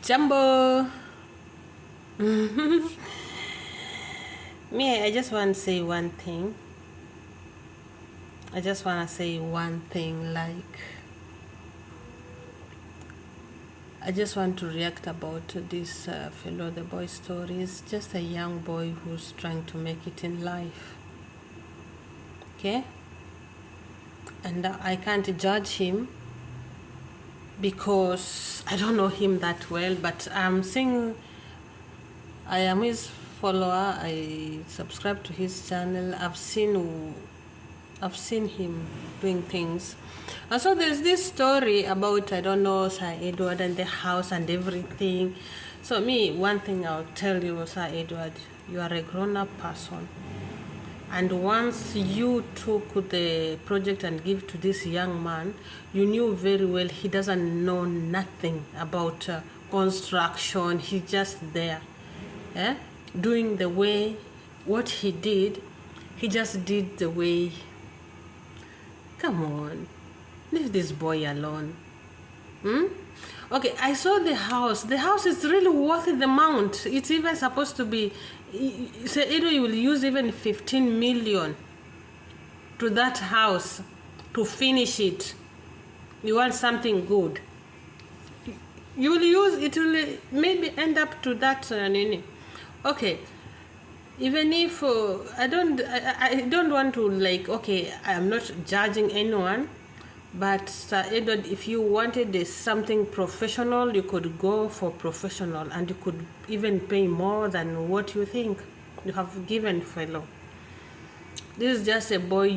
Jumbo. Me, I just want to say one thing. Like, I just want to react about this fellow, the boy story. Is just a young boy who's trying to make it in life. Okay? And I can't judge him because I don't know him that well, but I'm saying I am his follower. I subscribe to his channel. I've seen him doing things. And so there's this story about, I don't know, Sir Edward and the house and everything. So me, one thing I'll tell you, Sir Edward, you are a grown-up person. And once you took the project and give to this young man, you knew very well he doesn't know nothing about construction. He's just there, doing the way, what he did, he just did the way. Come on, leave this boy alone. Okay, I saw the house. The house is really worth the amount. It's even supposed to be, so either you will use even 15 million to that house to finish it. You want something good, you will use it, will maybe end up to that okay. Even if I don't want to, like, okay, I'm not judging anyone, but Sir Edward, if you wanted something professional, you could go for professional, and you could even pay more than what you think you have given fellow. This is just a boy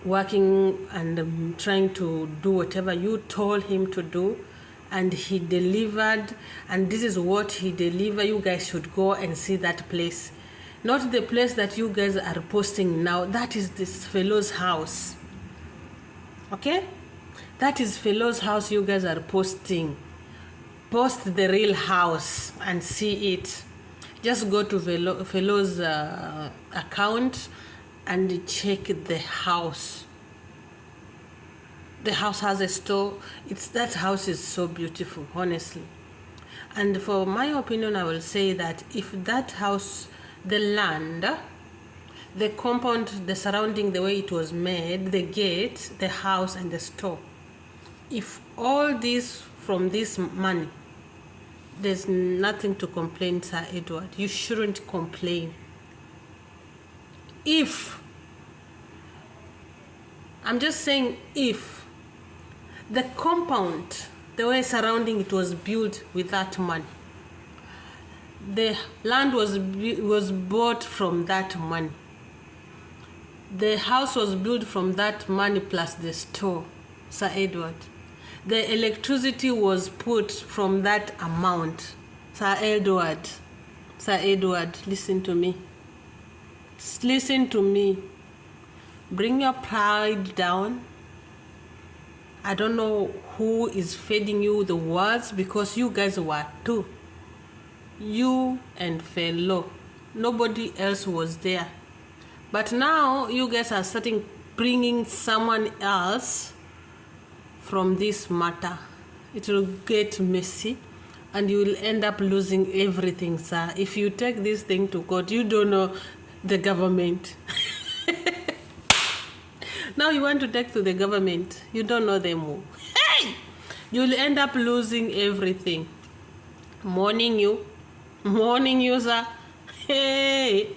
working and trying to do whatever you told him to do, and he delivered, and this is what he delivered. You guys should go and see that place, not the place that you guys are posting now. That is this fellow's house. Okay, that is fellow's house. You guys are posting. Post the real house and see it. Just go to fellow's account and check the house. The house has a store. That house is so beautiful, honestly. And for my opinion, I will say that if that house, the land, the compound, the surrounding, the way it was made, the gate, the house, and the store, if all this from this money, there's nothing to complain, Sir Edward. You shouldn't complain. If, I'm just saying, if the compound, the way surrounding it was built with that money, the land was bought from that money, the house was built from that money plus the store, Sir Edward, the electricity was put from that amount, Sir Edward, listen to me. Bring your pride down. I don't know who is feeding you the words, because you guys were two. You and fellow. Nobody else was there. But now you guys are starting bringing someone else from this matter. It will get messy and you will end up losing everything, sir. If you take this thing to court, you don't know the government. Now you want to take to the government, you don't know them all. Hey! You'll end up losing everything. Morning you, sir. Hey!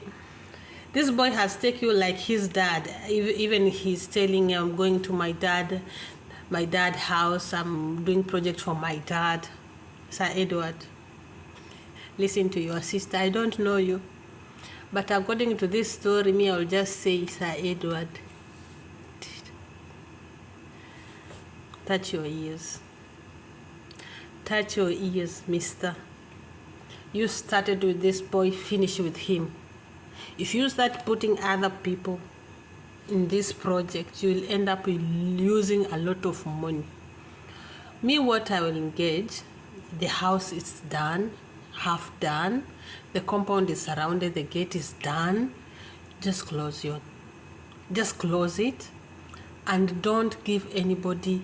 This boy has taken you like his dad. Even he's telling you, I'm going to my dad house, I'm doing project for my dad. Sir Edward, listen to your sister. I don't know you, but according to this story, me, I will just say, Sir Edward, touch your ears, mister. You started with this boy, finish with him. If you start putting other people in this project, you will end up losing a lot of money. Me, what I will engage, the house is done, half done, the compound is surrounded, the gate is done. Just close it, and don't give anybody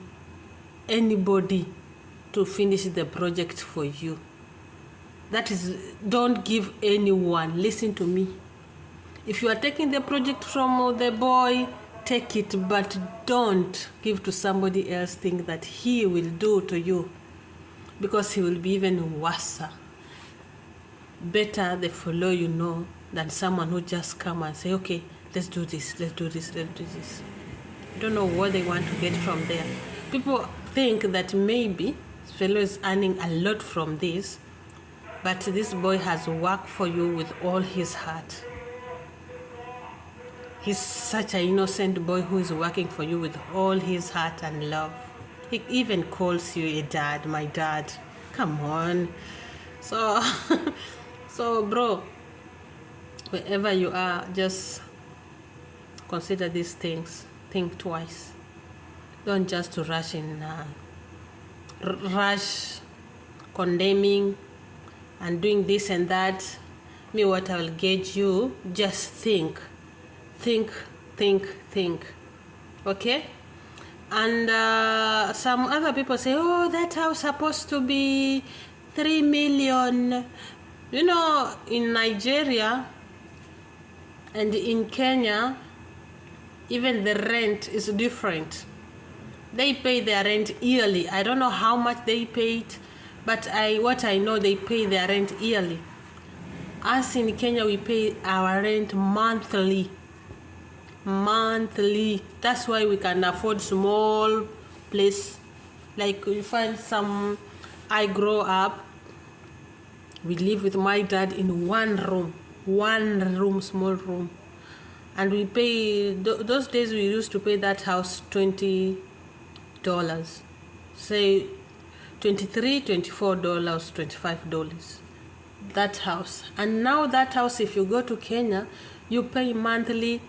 to finish the project for you. That is, don't give anyone. Listen to me. If you are taking the project from the boy, take it, but don't give to somebody else thing that he will do to you, because he will be even worse. Better they follow than someone who just come and say, okay, let's do this, let's do this, let's do this. I don't know what they want to get from there. People think that maybe fellow is earning a lot from this, but this boy has worked for you with all his heart. He's such an innocent boy who is working for you with all his heart and love. He even calls you a dad, my dad. Come on. So, so bro, wherever you are, just consider these things. Think twice. Don't just rush rush condemning and doing this and that. Me, what I will get you, just think. Okay? And some other people say, oh, that house supposed to be 3 million. In Nigeria and in Kenya, even the rent is different. They pay their rent yearly. I don't know how much they paid, but what I know, they pay their rent yearly. Us in Kenya, we pay our rent monthly. That's why we can afford small place. Like you find some. I grow up, we live with my dad in one room, small room, and we pay those days we used to pay that house $20, say $23, $24, $25, that house. And now that house, if you go to Kenya, you pay monthly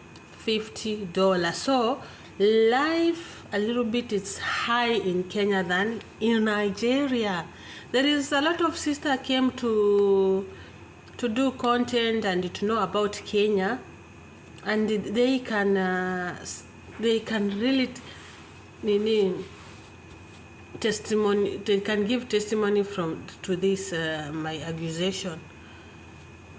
$50. So life a little bit is high in Kenya than in Nigeria. There is a lot of sister came to do content and to know about Kenya, and they can really testimony. They can give testimony to this my accusation.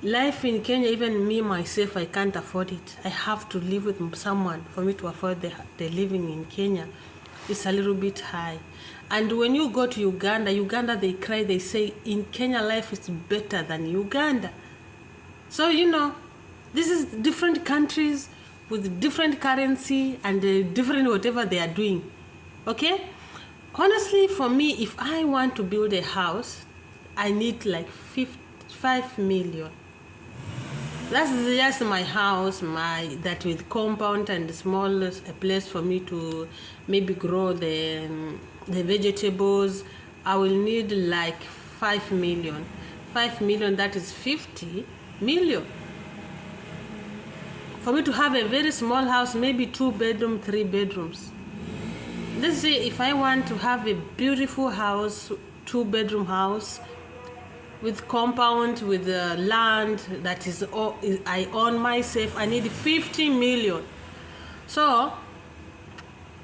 Life in Kenya, even me myself, I can't afford it. I have to live with someone for me to afford the living in Kenya. It's a little bit high. And when you go to Uganda, they cry, they say, in Kenya, life is better than Uganda. So, this is different countries with different currency and different whatever they are doing. Okay? Honestly, for me, if I want to build a house, I need like 5 million. That's just my house, that with compound and small place for me to maybe grow the vegetables. I will need like 5 million. 5 million, that is 50 million. For me to have a very small house, maybe 2 bedroom, 3 bedrooms. Let's say if I want to have a beautiful house, 2 bedroom house, with compound, with land that is I own myself, I need 50 million. So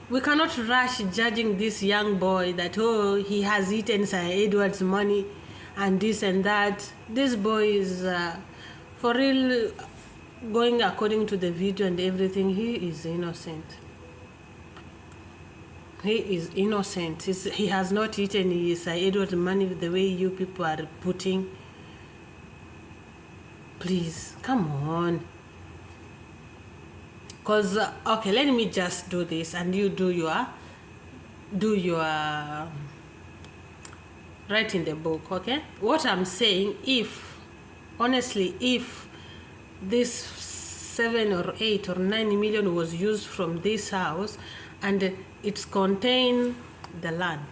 we cannot rush judging this young boy that, oh, he has eaten Sir Edward's money and this and that. This boy is for real, going according to the video and everything, he is innocent. He is innocent. He has not eaten his Edward money the way you people are putting. Please, come on. Because, okay, let me just do this and you do your write in the book, okay? What I'm saying, honestly, if this 7 or 8 or 9 million was used from this house, and it's contain the land,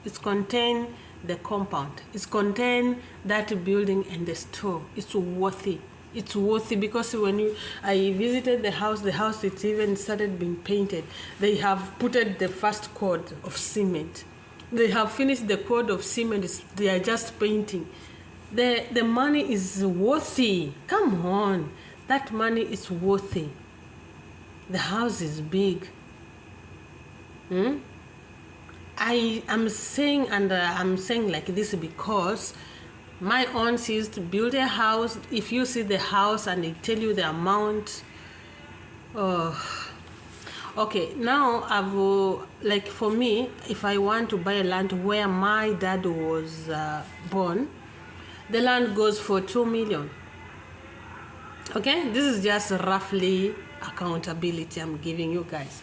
it's contain the compound, it's contain that building and the store, it's worthy. It's worthy because when I visited the house, it's even started being painted. They have put the first coat of cement. They have finished the coat of cement. They are just painting. The money is worthy. Come on, that money is worthy. The house is big. I am saying, and I'm saying like this because my aunt used to build a house. If you see the house and they tell you the amount, okay, now like for me, if I want to buy a land where my dad was born, the land goes for 2 million. Okay, this is just roughly accountability I'm giving you guys.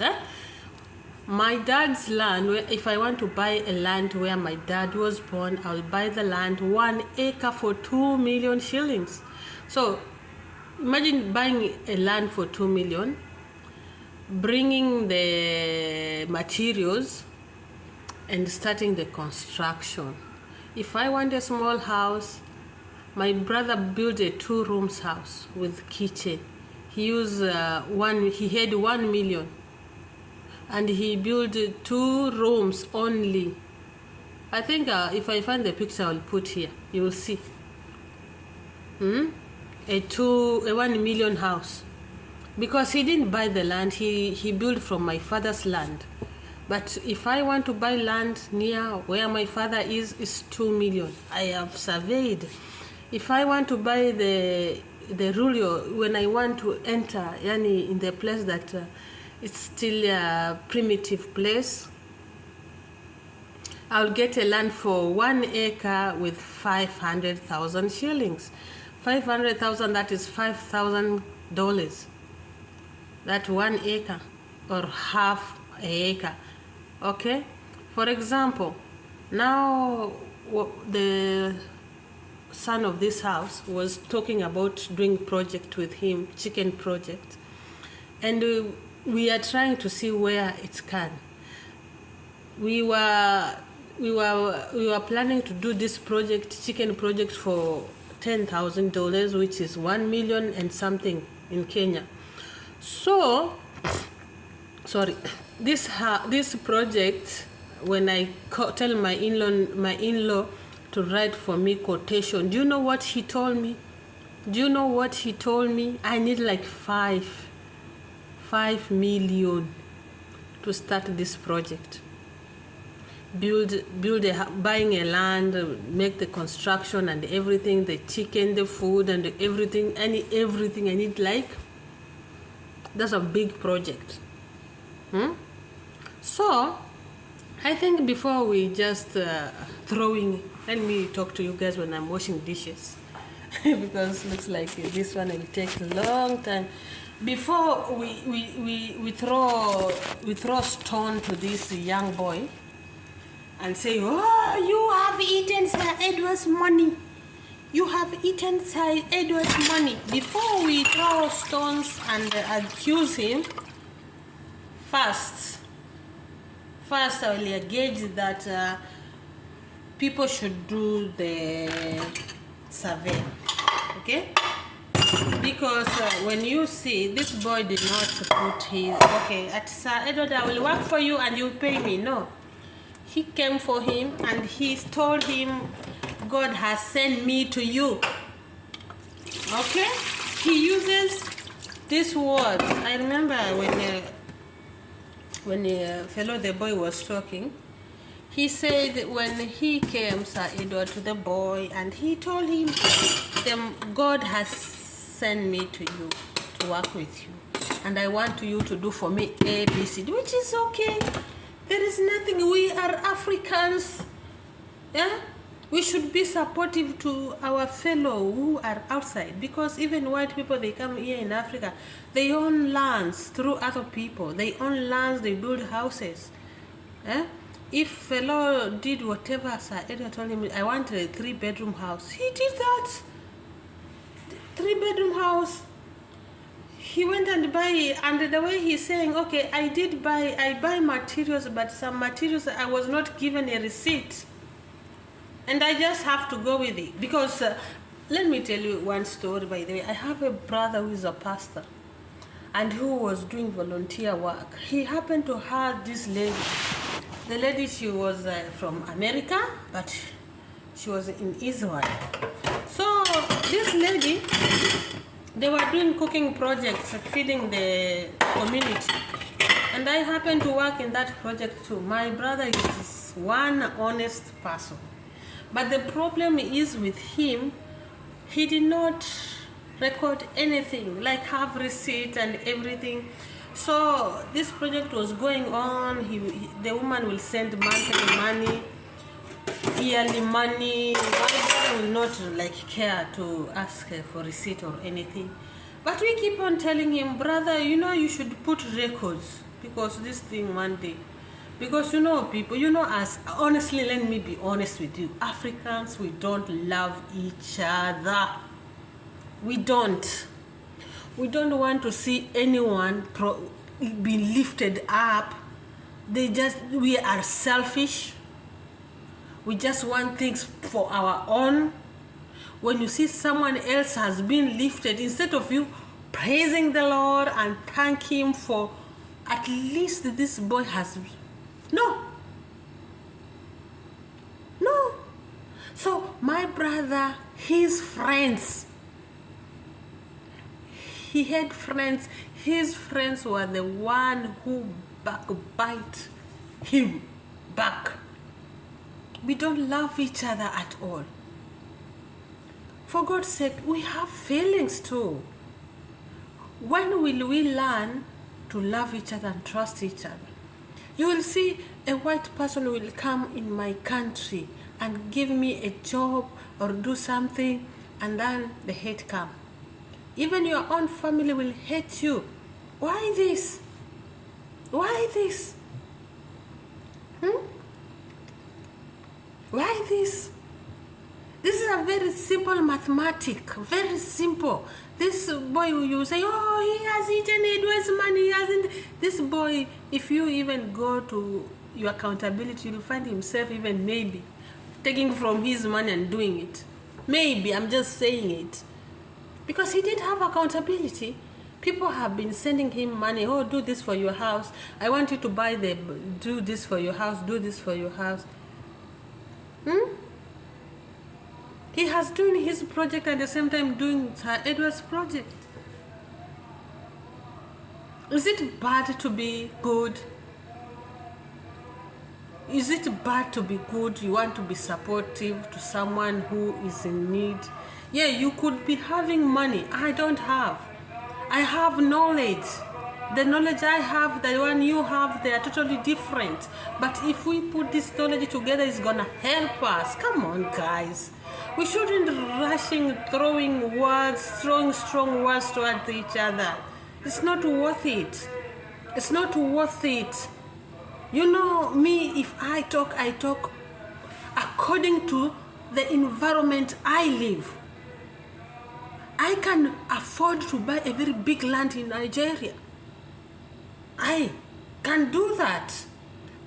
My dad's land, if I want to buy a land where my dad was born, I'll buy the land 1 acre for 2 million shillings. So imagine buying a land for 2 million, bringing the materials and starting the construction. If I want a small house, my brother built a 2 rooms house with kitchen. He used he had 1 million. And he built 2 rooms only. I think if I find the picture, I'll put here. You will see. A 1 million house. Because he didn't buy the land, he built from my father's land. But if I want to buy land near where my father is 2 million. I have surveyed. If I want to buy the rural, when I want to enter in the place that it's still a primitive place, I'll get a land for 1 acre with 500,000 shillings. 500,000, that is $5,000. That 1 acre or half an acre. Okay? For example, now the son of this house was talking about doing project with him, chicken project. And we are trying to see where it can. We were planning to do this project, chicken project, for $10,000, which is 1 million and something in Kenya. So, sorry, this project, when I tell my in-law to write for me quotation, do you know what he told me? I need like 5 million to start this project. Buying a land, make the construction and everything, the chicken, the food and everything, everything. I need that's a big project. So I think before we just throwing, let me talk to you guys when I'm washing dishes because looks like this one will take a long time. Before we throw stone to this young boy and say, oh, you have eaten Sir Edward's money. You have eaten Sir Edward's money. Before we throw stones and accuse him, first I will gauge that people should do the survey. Okay? Because when you see this boy did not put his, okay, at Sir Edward, I will work for you and you pay me. No. He came for him and he told him, God has sent me to you. Okay? He uses this word. I remember when the boy was talking, he said when he came, Sir Edward, to the boy, and he told him, God has sent me to you to work with you, and I want you to do for me A, B, C, which is okay. There is nothing. We are Africans. Yeah? We should be supportive to our fellow who are outside, because even white people, they come here in Africa, they own lands through other people. They own lands, they build houses. Eh? If fellow did whatever Sir Edward told him, I want a 3-bedroom house, he did that. 3-bedroom house. He went and buy, and the way he's saying, okay, I buy materials, but some materials I was not given a receipt. And I just have to go with it. Because, let me tell you one story, by the way. I have a brother who is a pastor and who was doing volunteer work. He happened to have this lady. The lady, she was from America, but she was in Israel. So, this lady, they were doing cooking projects, feeding the community. And I happened to work in that project too. My brother is one honest person. But the problem is with him, he did not record anything, like have receipt and everything. So this project was going on. The woman will send monthly money, yearly money. My brother will not like care to ask her for receipt or anything. But we keep on telling him, brother, you know, you should put records, because this thing one day, because you know, people, you know, as honestly, let me be honest with you, Africans, we don't love each other. We don't want to see anyone be lifted up. We are selfish. We just want things for our own. When you see someone else has been lifted, instead of you praising the Lord and thank him for at least this boy has, no. So my brother, his friends, he had friends. His friends were the one who backbite him back. We don't love each other at all. For God's sake, we have feelings too. When will we learn to love each other and trust each other? You will see a white person will come in my country and give me a job or do something, and then the hate come. Even your own family will hate you. Why this? Why this? Why this? This is a very simple mathematic, very simple. This boy, you say, oh, he has eaten Edward's money, he hasn't. This boy, if you even go to your accountability, you'll find himself even maybe taking from his money and doing it. Maybe, I'm just saying it. Because he didn't have accountability. People have been sending him money. Oh, do this for your house. I want you to do this for your house, do this for your house. He has doing his project at the same time doing Sir Edward's project. Is it bad to be good? Is it bad to be good? You want to be supportive to someone who is in need? Yeah, you could be having money. I don't have. I have knowledge. The knowledge I have, the one you have, they are totally different. But if we put this knowledge together, it's gonna help us. Come on, guys. We shouldn't throwing strong words towards each other. It's not worth it. It's not worth it. You know me, if I talk according to the environment I live. I can afford to buy a very big land in Nigeria. I can do that.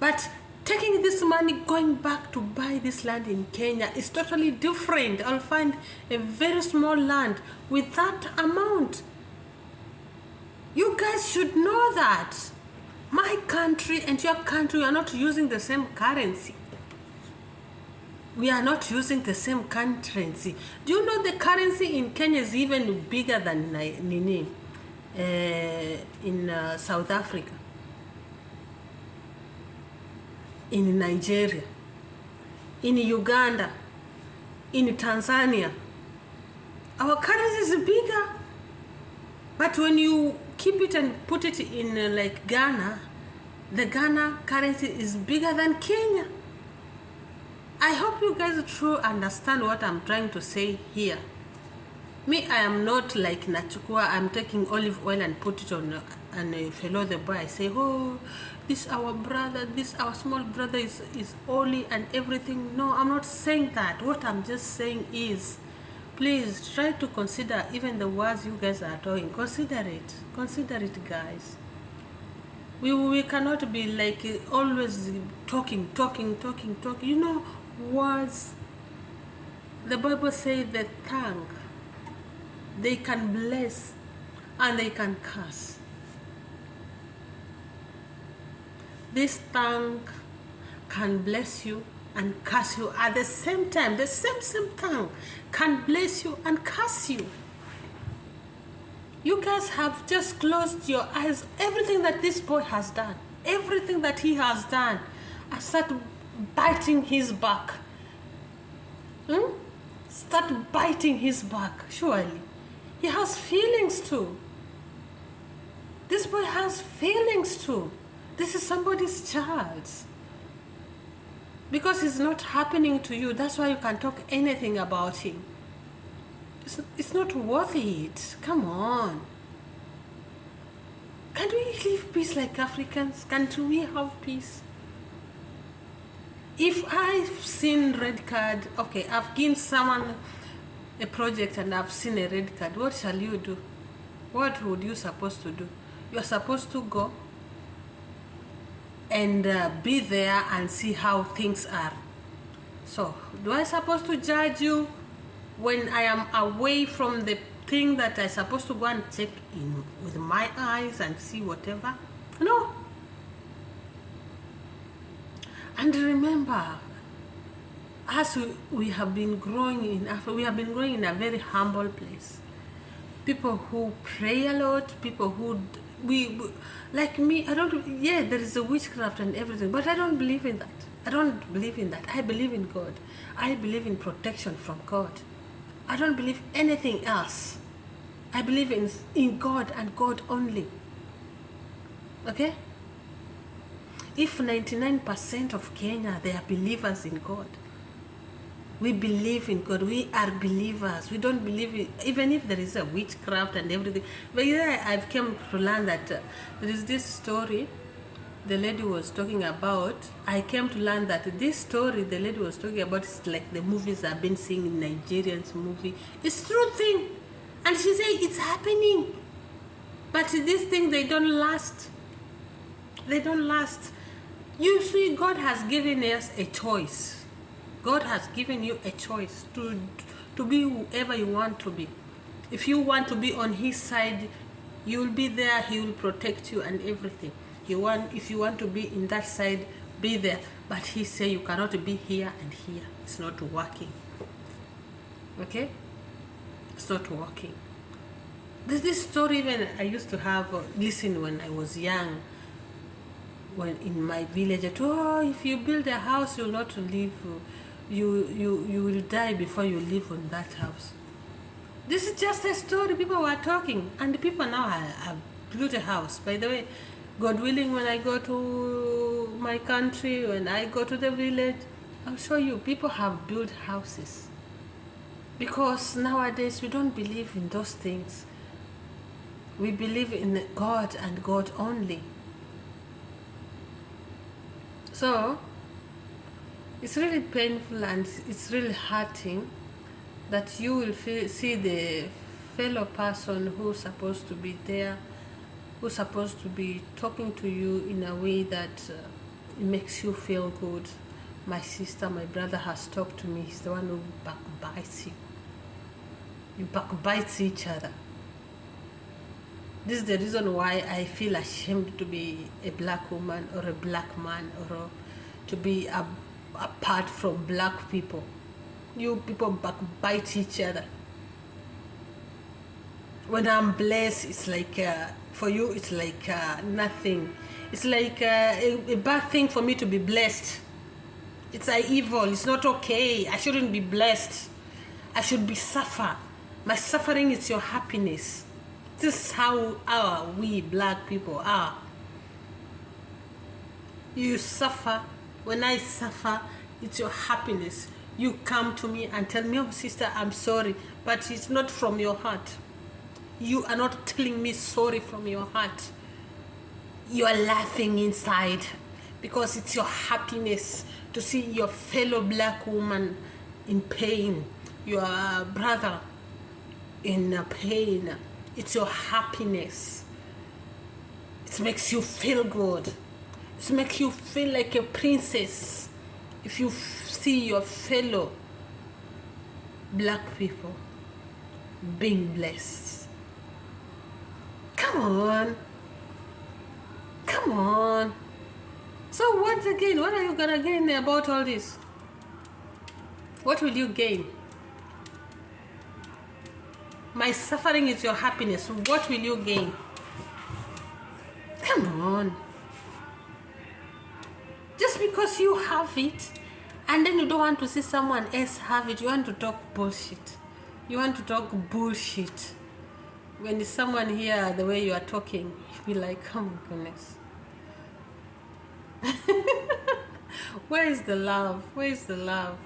But taking this money, going back to buy this land in Kenya is totally different. I'll find a very small land with that amount. You guys should know that. My country and your country are not using the same currency. We are not using the same currency. Do you know the currency in Kenya is even bigger than in South Africa, in Nigeria, in Uganda, in Tanzania? Our currency is bigger. But when you keep it and put it in like Ghana, the Ghana currency is bigger than Kenya. I hope you guys truly understand what I'm trying to say here. Me, I am not like Nachukua. I'm taking olive oil and put it on a fellow the boy. I say, oh, this our brother, this our small brother is holy and everything. No, I'm not saying that. What I'm just saying is, please try to consider even the words you guys are talking. Consider it, guys. We cannot be like always talking. You know, words. The Bible says the tongue, they can bless and they can curse. This tongue can bless you and curse you at the same time. The same tongue can bless you and curse you. You guys have just closed your eyes. Everything that this boy has done, everything that he has done, I start biting his back. Start biting his back, surely. He has feelings too. This boy has feelings too. This is somebody's child. Because it's not happening to you, that's why you can talk anything about him. It's not worth it. Come on. Can we live peace like Africans? Can't we have peace? If I've seen red card, okay, I've given someone a project and I've seen a red card, what shall you do? What would you supposed to do? You're supposed to go and be there and see how things are. So, do I supposed to judge you when I am away from the thing that I'm supposed to go and check in with my eyes and see whatever? No. And remember, as we have been growing in Africa, we have been growing in a very humble place. People who pray a lot, people who like me, I don't, yeah, there is a witchcraft and everything, but I don't believe in that. I don't believe in that. I believe in God. I believe in protection from God. I don't believe anything else. I believe in God and God only. Okay? If 99% of Kenya, they are believers in God. We believe in God. We are believers. We don't believe in, even if there is a witchcraft and everything. But yeah, I've come to learn that there is this story the lady was talking about. I came to learn that this story the lady was talking about is like the movies I've been seeing in Nigerians movie. It's true thing. And she said it's happening. But this thing, they don't last. They don't last. You see, God has given us a choice. God has given you a choice to be whoever you want to be. If you want to be on his side, you will be there. He will protect you and everything. If you want to be in that side, be there. But he said you cannot be here and here. It's not working. Okay? It's not working. There's this story even I used to have listen when I was young. When in my village, if you build a house, you'll not live. You will die before you live on that house. This is just a story people were talking, and the people now have built a house. By the way, God willing, when I go to my country, when I go to the village, I'll show you people have built houses. Because nowadays we don't believe in those things. We believe in God and God only. So, it's really painful and it's really hurting that you will see the fellow person who's supposed to be there, who's supposed to be talking to you in a way that it makes you feel good. My sister, my brother has talked to me. He's the one who backbites you. You backbite each other. This is the reason why I feel ashamed to be a black woman or a black man or to be apart from black people. You people backbite each other. When I'm blessed, it's like, for you, it's like nothing. It's like a bad thing for me to be blessed. It's evil. It's not okay. I shouldn't be blessed. I should be suffer. My suffering is your happiness. This is how we black people are. You suffer. When I suffer, it's your happiness. You come to me and tell me, oh sister, I'm sorry, but it's not from your heart. You are not telling me sorry from your heart. You are laughing inside because it's your happiness to see your fellow black woman in pain, your brother in pain. It's your happiness. It makes you feel good. It makes you feel like a princess if you see your fellow black people being blessed. Come on. Come on. So once again, what are you gonna gain about all this? What will you gain? My suffering is your happiness. What will you gain? Come on. Just because because you have it, and then you don't want to see someone else have it. You want to talk bullshit. You want to talk bullshit. When there's someone here, the way you are talking, you be like, oh my goodness. Where is the love? Where is the love?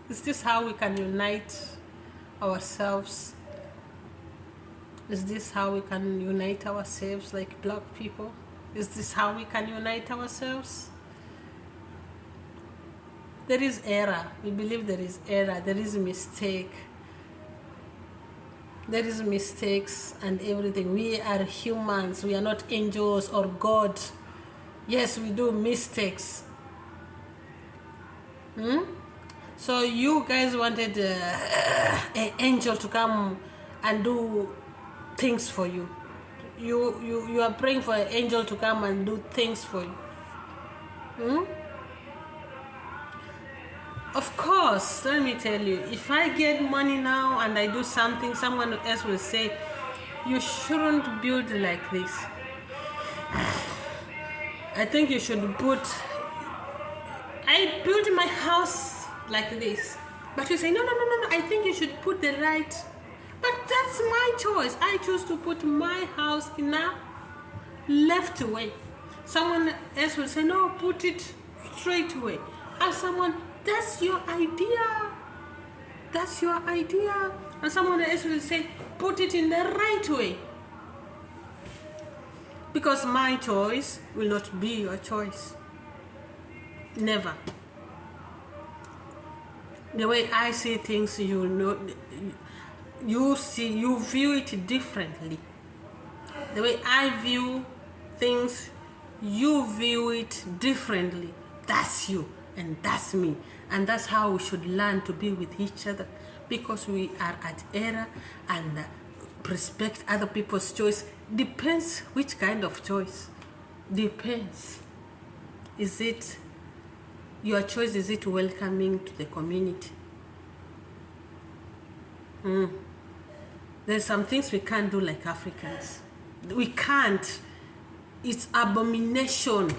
Is this how we can unite ourselves? Is this how we can unite ourselves like black people? Is this how we can unite ourselves? There is error. We believe there is error. There is a mistake. There is mistakes and everything. We are humans. We are not angels or God. Yes, we do mistakes. So you guys wanted an angel to come and do things for you. You are praying for an angel to come and do things for you. Of course, let me tell you, if I get money now and I do something, someone else will say, you shouldn't build like this. I think you should I built my house like this. But you say, no, I think you should put the right. But that's my choice. I choose to put my house in a left way. Someone else will say, no, put it straight way. And someone, that's your idea. That's your idea. And someone else will say, put it in the right way. Because my choice will not be your choice. Never. The way I see things, you view it differently. The way I view things, you view it differently. That's you and that's me. And that's how we should learn to be with each other, because we are at error and respect other people's choice. Depends which kind of choice. Depends. Is it your choice? Is it welcoming to the community? There's some things we can't do like Africans. We can't. It's abomination.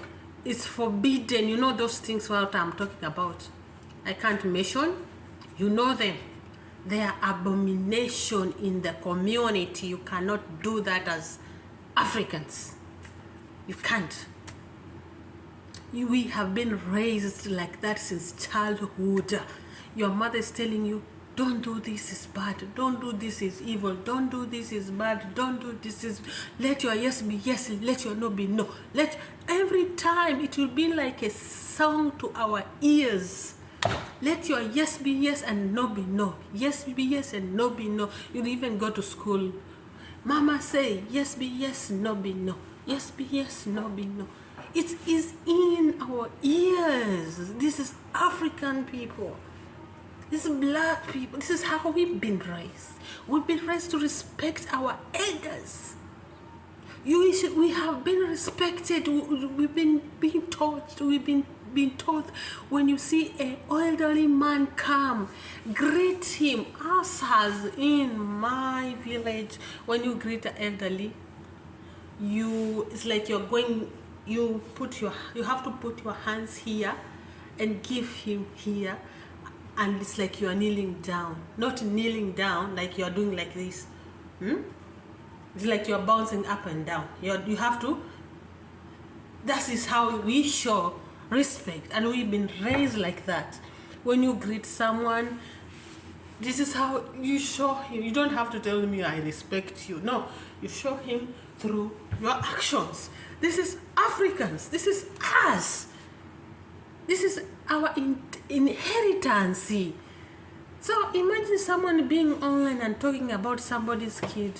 It's forbidden. You know those things what I'm talking about. I can't mention. You know them. They are abomination in the community. You cannot do that as Africans. You can't. We have been raised like that since childhood. Your mother is telling you, don't do this, is bad. Don't do this, is evil. Don't do this, is bad. Don't do this, is... Let your yes be yes, let your no be no. Every time it will be like a song to our ears. Let your yes be yes and no be no. Yes be yes and no be no. You'll even go to school. Mama say, yes be yes, no be no. Yes be yes, no be no. It is in our ears. This is African people. This is black people. This is how we've been raised. We've been raised to respect our elders. We have been respected. We've been being taught. We've been taught, when you see an elderly man come, greet him. Us as in my village, when you greet the elderly, it's like you're going. You have to put your hands here and give him here, and it's like you are kneeling down. Not kneeling down like you are doing like this. It's like you are bouncing up and down. You have to. That is how we show respect, and we've been raised like that. When you greet someone, this is how you show him. You don't have to tell me I respect you. No, you show him through your actions. This is Africans. This is us. This is our inheritance. So imagine someone being online and talking about somebody's kid.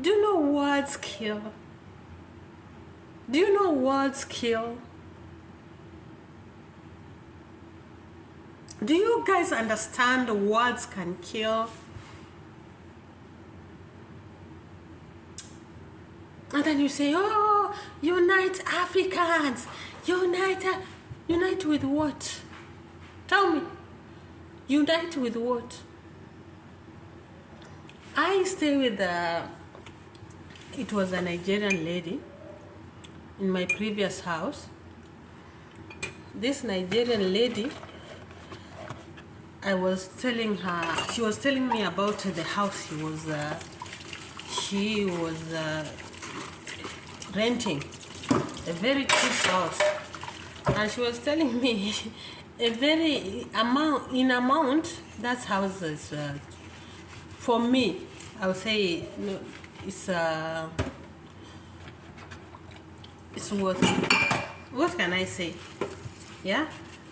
Do you know words kill? Do you know words kill? Do you guys understand words can kill? And then you say, oh, unite Africans. Unite with what? Tell me. Unite with what? I stay with it was a Nigerian lady. in my previous house. This Nigerian lady, I was telling her, she was telling me about the house she was renting, a very cheap house, and she was telling me a very amount that house is for me, I would say, no, it's worth it. What can I say? Yeah,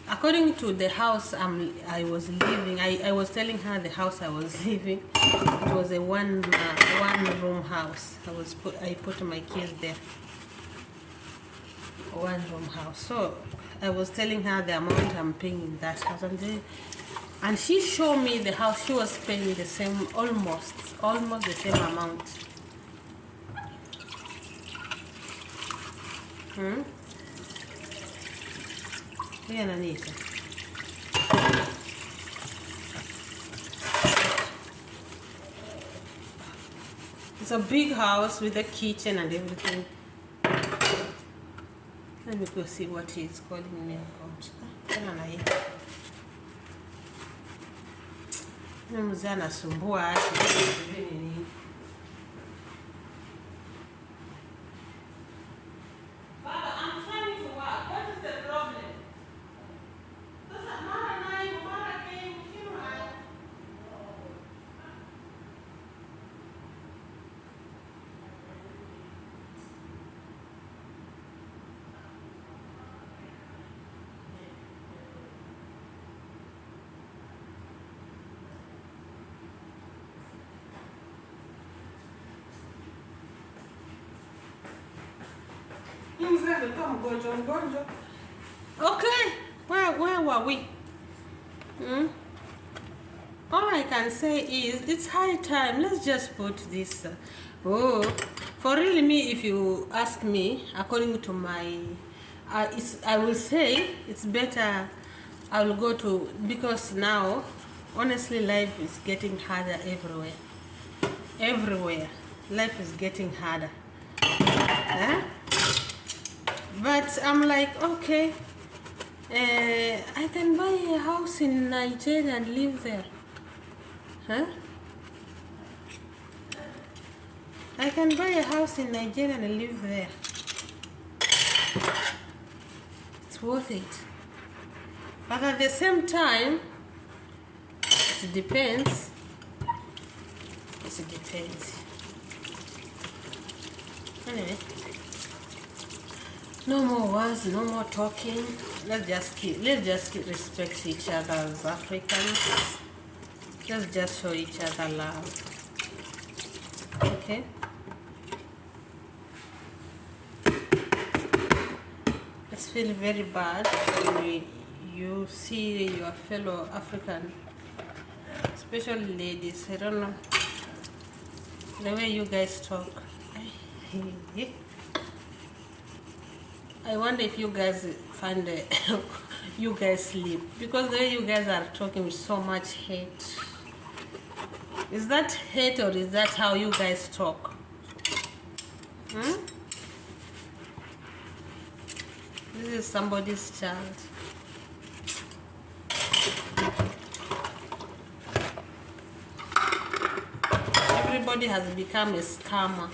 according to the house I was living, I was telling her the house I was living, it was a one room house. I put my kids there. One room house. So I was telling her the amount I'm paying in that house, and she showed me the house. She was paying the same, almost the same amount. Yeah, Nanita. It's a big house with a kitchen and everything. Let me go see what he's calling me about. Mzee anasumbua. Okay, where were we? All I can say is it's high time. Let's just put this. For really me, if you ask me, according to my, I will say it's better. I will go to, because now, honestly, life is getting harder everywhere. Everywhere, life is getting harder. But I'm like, okay, I can buy a house in Nigeria and live there. I can buy a house in Nigeria and live there. It's worth it. But at the same time, it depends. It depends. Anyway. No more words, no more talking. Let's just respect each other as Africans. Let's just show each other love. Okay? It's feel very bad when you see your fellow African, especially ladies. I don't know the way you guys talk. I wonder if you guys find you guys sleep, because the way you guys are talking with so much hate. Is that hate, or is that how you guys talk? This is somebody's child. Everybody has become a scammer.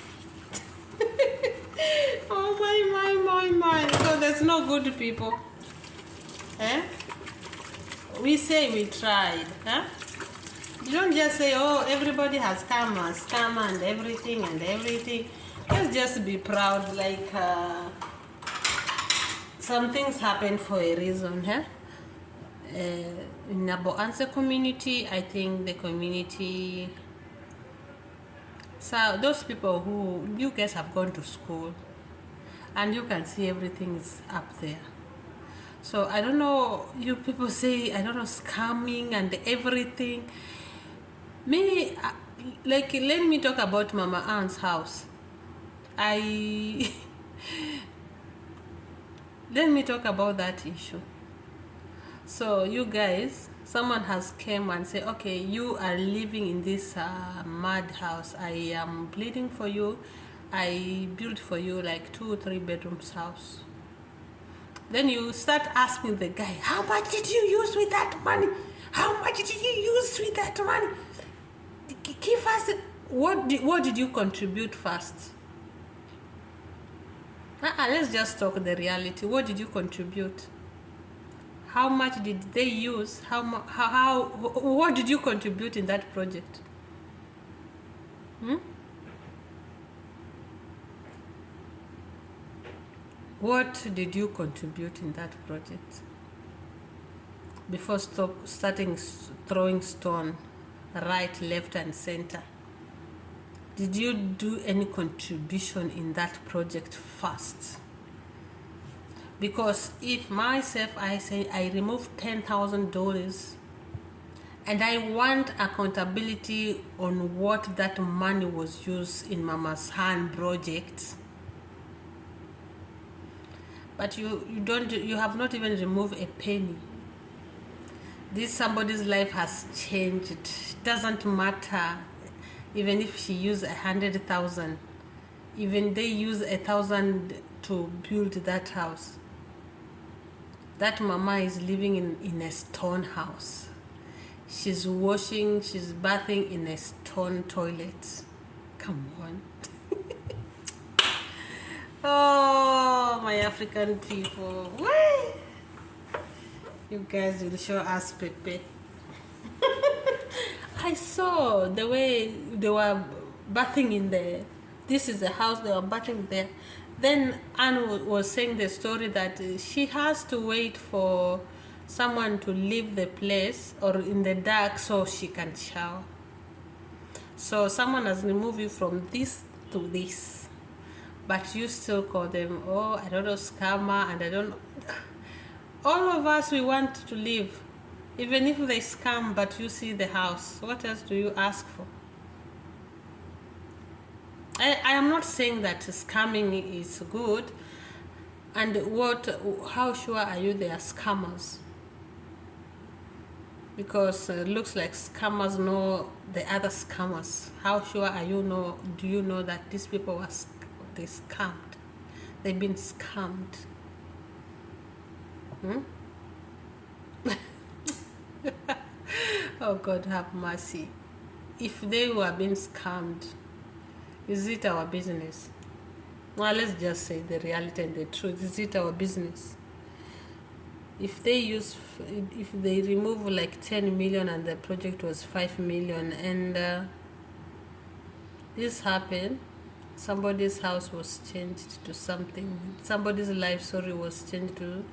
Oh my. So there's no good people. We say we tried. You don't just say, oh, everybody has scammer and everything. Let's just be proud, like some things happen for a reason. In Nabo community, I think the community, so those people who, you guys have gone to school and you can see everything is up there. So I don't know, you people say, I don't know, scamming and everything. Me, like, let me talk about Mama Ann's house. Let me talk about that issue. So you guys, someone has came and said, okay, you are living in this mad house. I am pleading for you. I built for you like 2 or 3 bedrooms house. Then you start asking the guy, how much did you use with that money? How much did you use with that money? Give us what did you contribute first? Let's just talk the reality. What did you contribute? How much did they use? What did you contribute in that project? What did you contribute in that project? Before starting throwing stone right, left, and center, did you do any contribution in that project first? Because if myself, I say I remove $10,000 and I want accountability on what that money was used in Mama's hand project, but you have not even removed a penny. This somebody's life has changed. It doesn't matter even if she used 100,000, even they use 1,000 to build that house. That mama is living in a stone house. She's washing, she's bathing in a stone toilet. Come on. Oh, my African people. Why? You guys will show us Pepe. I saw the way they were bathing in there. This is the house they were bathing there. Then Anne was saying the story that she has to wait for someone to leave the place or in the dark so she can shower. So someone has removed you from this to this, but you still call them, oh, I don't know, scammer, and I don't know. All of us, we want to live. Even if they scam, but you see the house, what else do you ask for? I am not saying that scamming is good. And how sure are you they are scammers? Because it looks like scammers know the other scammers. How sure are you do you know that these people they scammed? They've been scammed. Oh God, have mercy. If they were being scammed, is it our business? Well, let's just say the reality and the truth. Is it our business? If they remove like 10 million and the project was 5 million, and this happened, somebody's house was changed to something, somebody's life story was changed to